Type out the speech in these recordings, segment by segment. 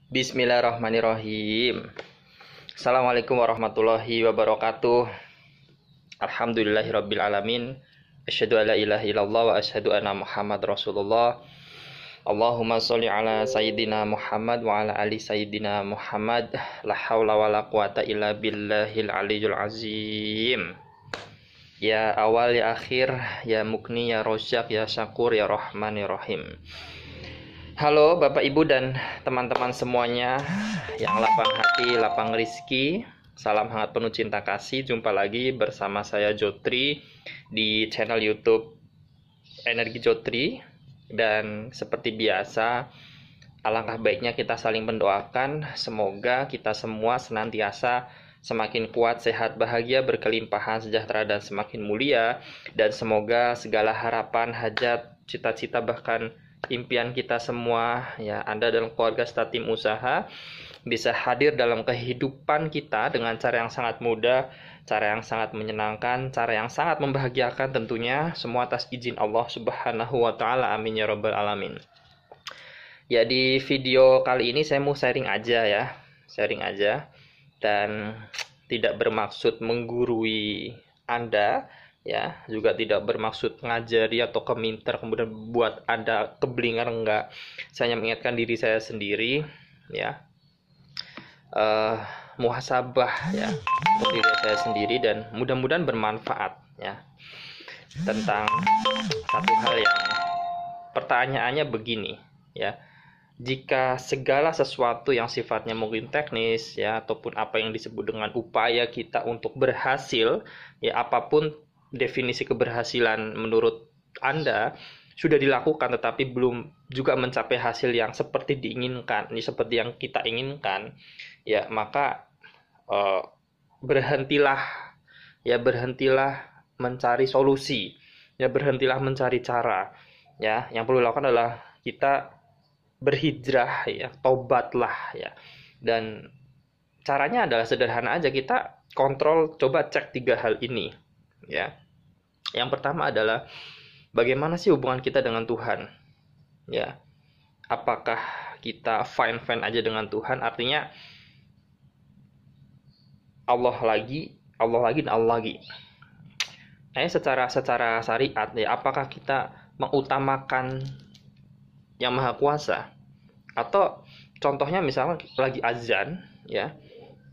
Bismillahirrahmanirrahim. Assalamualaikum warahmatullahi wabarakatuh. Alhamdulillahirabbil alamin. Asyhadu alla ilaha illallah wa asyhadu anna Muhammad Rasulullah. Allahumma sholli ala sayyidina Muhammad wa ala ali sayyidina Muhammad. La haula wala quwata illa billahil aliyyil azim. Ya awal ya akhir, ya mukni ya rozak ya syakur ya rahman ya rahim. Halo Bapak Ibu dan teman-teman semuanya yang lapang hati, lapang rizki. Salam hangat penuh cinta kasih. Jumpa lagi bersama saya Jotri di channel YouTube Energi Jotri. Dan seperti biasa, alangkah baiknya kita saling mendoakan. Semoga kita semua senantiasa semakin kuat, sehat, bahagia, berkelimpahan, sejahtera, dan semakin mulia. Dan semoga segala harapan, hajat, cita-cita, bahkan impian kita semua, ya, Anda dalam keluarga serta tim usaha bisa hadir dalam kehidupan kita dengan cara yang sangat mudah, cara yang sangat menyenangkan, cara yang sangat membahagiakan tentunya, semua atas izin Allah Subhanahu wa Ta'ala. Amin ya Rabbal Alamin. Ya, di video kali ini saya mau sharing aja, dan tidak bermaksud menggurui Anda, ya, juga tidak bermaksud ngajari atau keminter kemudian buat Anda keblinger, enggak. Saya hanya mengingatkan diri saya sendiri, ya, muhasabah, ya, untuk diri saya sendiri, dan mudah-mudahan bermanfaat, ya, tentang satu hal yang pertanyaannya begini, ya. Jika segala sesuatu yang sifatnya mungkin teknis, ya, ataupun apa yang disebut dengan upaya kita untuk berhasil, ya, apapun definisi keberhasilan menurut Anda sudah dilakukan tetapi belum juga mencapai hasil yang seperti diinginkan, ini seperti yang kita inginkan, ya, maka berhentilah mencari solusi, ya, berhentilah mencari cara, ya. Yang perlu dilakukan adalah kita berhijrah, ya, tobatlah, ya. Dan caranya adalah sederhana aja, kita kontrol, coba cek 3 hal ini, ya. Yang pertama adalah bagaimana sih hubungan kita dengan Tuhan, ya. Apakah kita fine aja dengan Tuhan, artinya Allah lagi dan Allah lagi. Nah, secara syariat, ya, apakah kita mengutamakan yang maha kuasa, atau contohnya misalnya lagi azan, ya,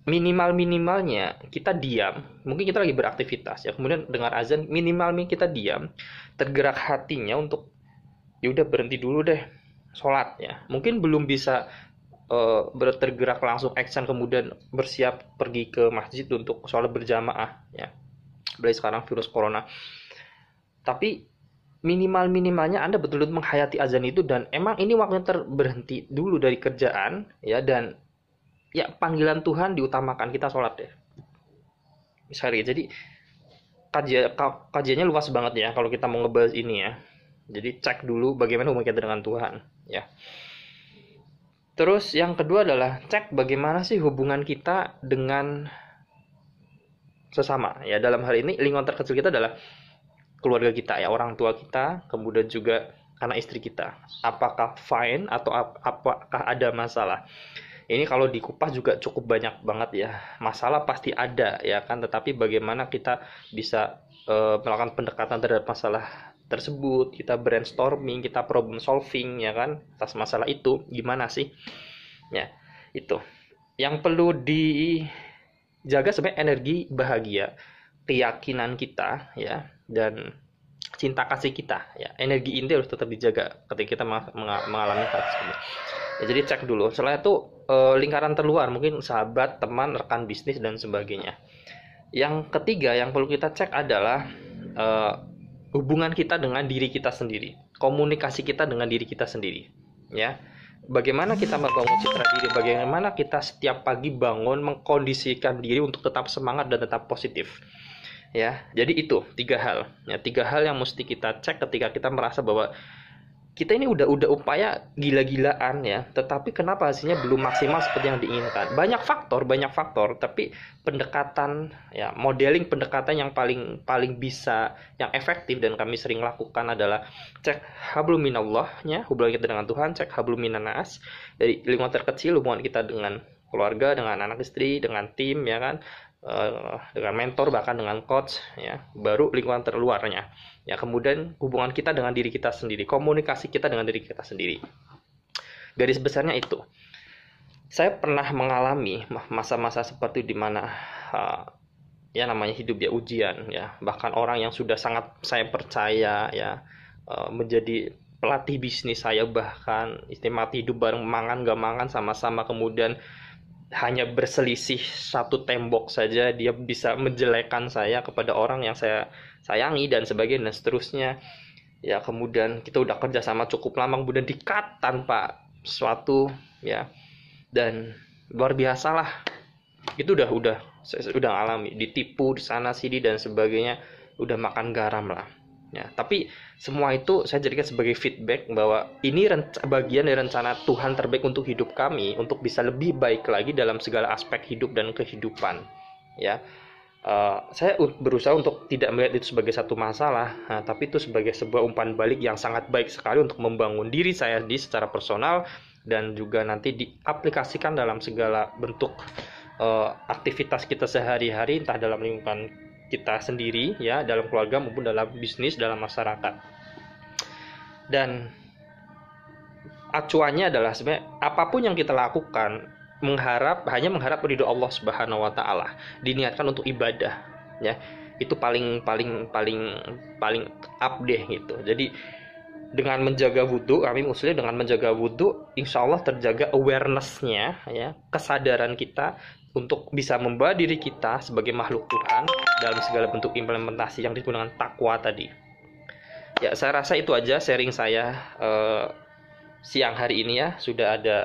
minimalnya kita diam, mungkin kita lagi beraktivitas, ya, kemudian dengar azan, minimalnya kita diam, tergerak hatinya untuk ya udah berhenti dulu deh sholat, ya. Mungkin belum bisa tergerak langsung action kemudian bersiap pergi ke masjid untuk sholat berjamaah, ya, apalagi sekarang virus corona. Tapi minimalnya Anda betul-betul menghayati azan itu, dan emang ini waktunya berhenti dulu dari kerjaan, ya, dan ya panggilan Tuhan diutamakan, kita sholat deh. Misalnya, jadi kajiannya luas banget, ya, kalau kita mau ngebahas ini, ya. Jadi cek dulu bagaimana hubungan kita dengan Tuhan, ya. Terus yang kedua adalah cek bagaimana sih hubungan kita dengan sesama, ya. Dalam hal ini lingkungan terkecil kita adalah keluarga kita, ya, orang tua kita, kemudian juga anak istri kita. Apakah fine atau apakah ada masalah? Ini kalau dikupas juga cukup banyak banget, ya. Masalah pasti ada, ya kan, tetapi bagaimana kita bisa melakukan pendekatan terhadap masalah tersebut, kita brainstorming, kita problem solving, ya kan, atas masalah itu gimana sih, ya. Itu yang perlu dijaga sebenarnya, energi bahagia, keyakinan kita, ya, dan cinta kasih kita, ya. Energi ini harus tetap dijaga ketika kita mengalami hal tersebut, ya. Jadi cek dulu. Setelah itu lingkaran terluar, mungkin sahabat, teman, rekan bisnis, dan sebagainya. Yang ketiga yang perlu kita cek adalah hubungan kita dengan diri kita sendiri, komunikasi kita dengan diri kita sendiri, ya. Bagaimana kita membangun citra diri, bagaimana kita setiap pagi bangun mengkondisikan diri untuk tetap semangat dan tetap positif, ya. Jadi itu 3 hal, ya, 3 hal yang mesti kita cek ketika kita merasa bahwa kita ini udah upaya gila-gilaan ya, tetapi kenapa hasilnya belum maksimal seperti yang diinginkan? Banyak faktor, tapi pendekatan ya, modeling pendekatan yang paling bisa, yang efektif dan kami sering lakukan adalah cek hablum minallahnya, hubungan kita dengan Tuhan, cek hablum minannas, dari lingkungan terkecil, hubungan kita dengan keluarga, dengan anak istri, dengan tim ya kan, dengan mentor, bahkan dengan coach ya, baru lingkungan terluarnya ya, kemudian hubungan kita dengan diri kita sendiri, komunikasi kita dengan diri kita sendiri. Garis besarnya itu. Saya pernah mengalami masa-masa seperti di mana ya namanya hidup ya, ujian ya, bahkan orang yang sudah sangat saya percaya ya, menjadi pelatih bisnis saya, bahkan istimati hidup bareng, mangan gak mangan sama-sama, kemudian hanya berselisih satu tembok saja dia bisa menjelekkan saya kepada orang yang saya sayangi dan sebagainya dan seterusnya ya. Kemudian kita udah kerja sama cukup lama, kemudian di-cut tanpa sesuatu ya, dan luar biasa lah. Itu saya udah alami, ditipu di sana sini dan sebagainya, udah makan garam lah ya. Tapi semua itu saya jadikan sebagai feedback bahwa ini bagian dari rencana Tuhan terbaik untuk hidup kami, untuk bisa lebih baik lagi dalam segala aspek hidup dan kehidupan ya. Saya berusaha untuk tidak melihat itu sebagai satu masalah, tapi itu sebagai sebuah umpan balik yang sangat baik sekali untuk membangun diri saya secara personal, dan juga nanti diaplikasikan dalam segala bentuk aktivitas kita sehari-hari, entah dalam lingkungan kita sendiri ya, dalam keluarga maupun dalam bisnis, dalam masyarakat. Dan acuannya adalah sebenarnya apapun yang kita lakukan hanya mengharap ridho Allah Subhanahu wa taala, diniatkan untuk ibadah ya. Itu paling up deh gitu. Jadi dengan menjaga wudhu, kami muslim dengan menjaga wudhu, insya Allah terjaga awareness-nya ya, kesadaran kita untuk bisa membawa diri kita sebagai makhluk Tuhan dalam segala bentuk implementasi yang disebut dengan takwa tadi. Ya, saya rasa itu aja sharing saya siang hari ini ya. Sudah ada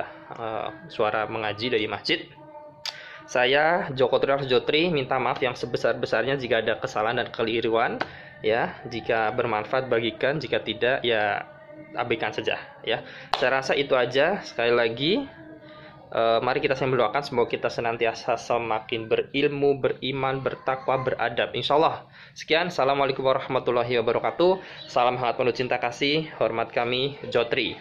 suara mengaji dari masjid. Saya Joko Triarso Jotri minta maaf yang sebesar-besarnya jika ada kesalahan dan keliruan ya. Jika bermanfaat bagikan, jika tidak ya abaikan saja ya. Saya rasa itu aja. Sekali lagi mari kita mendoakan semoga kita senantiasa semakin berilmu, beriman, bertakwa, beradab, insyaallah. Sekian, assalamualaikum warahmatullahi wabarakatuh. Salam hangat penuh cinta kasih, hormat kami Jotri.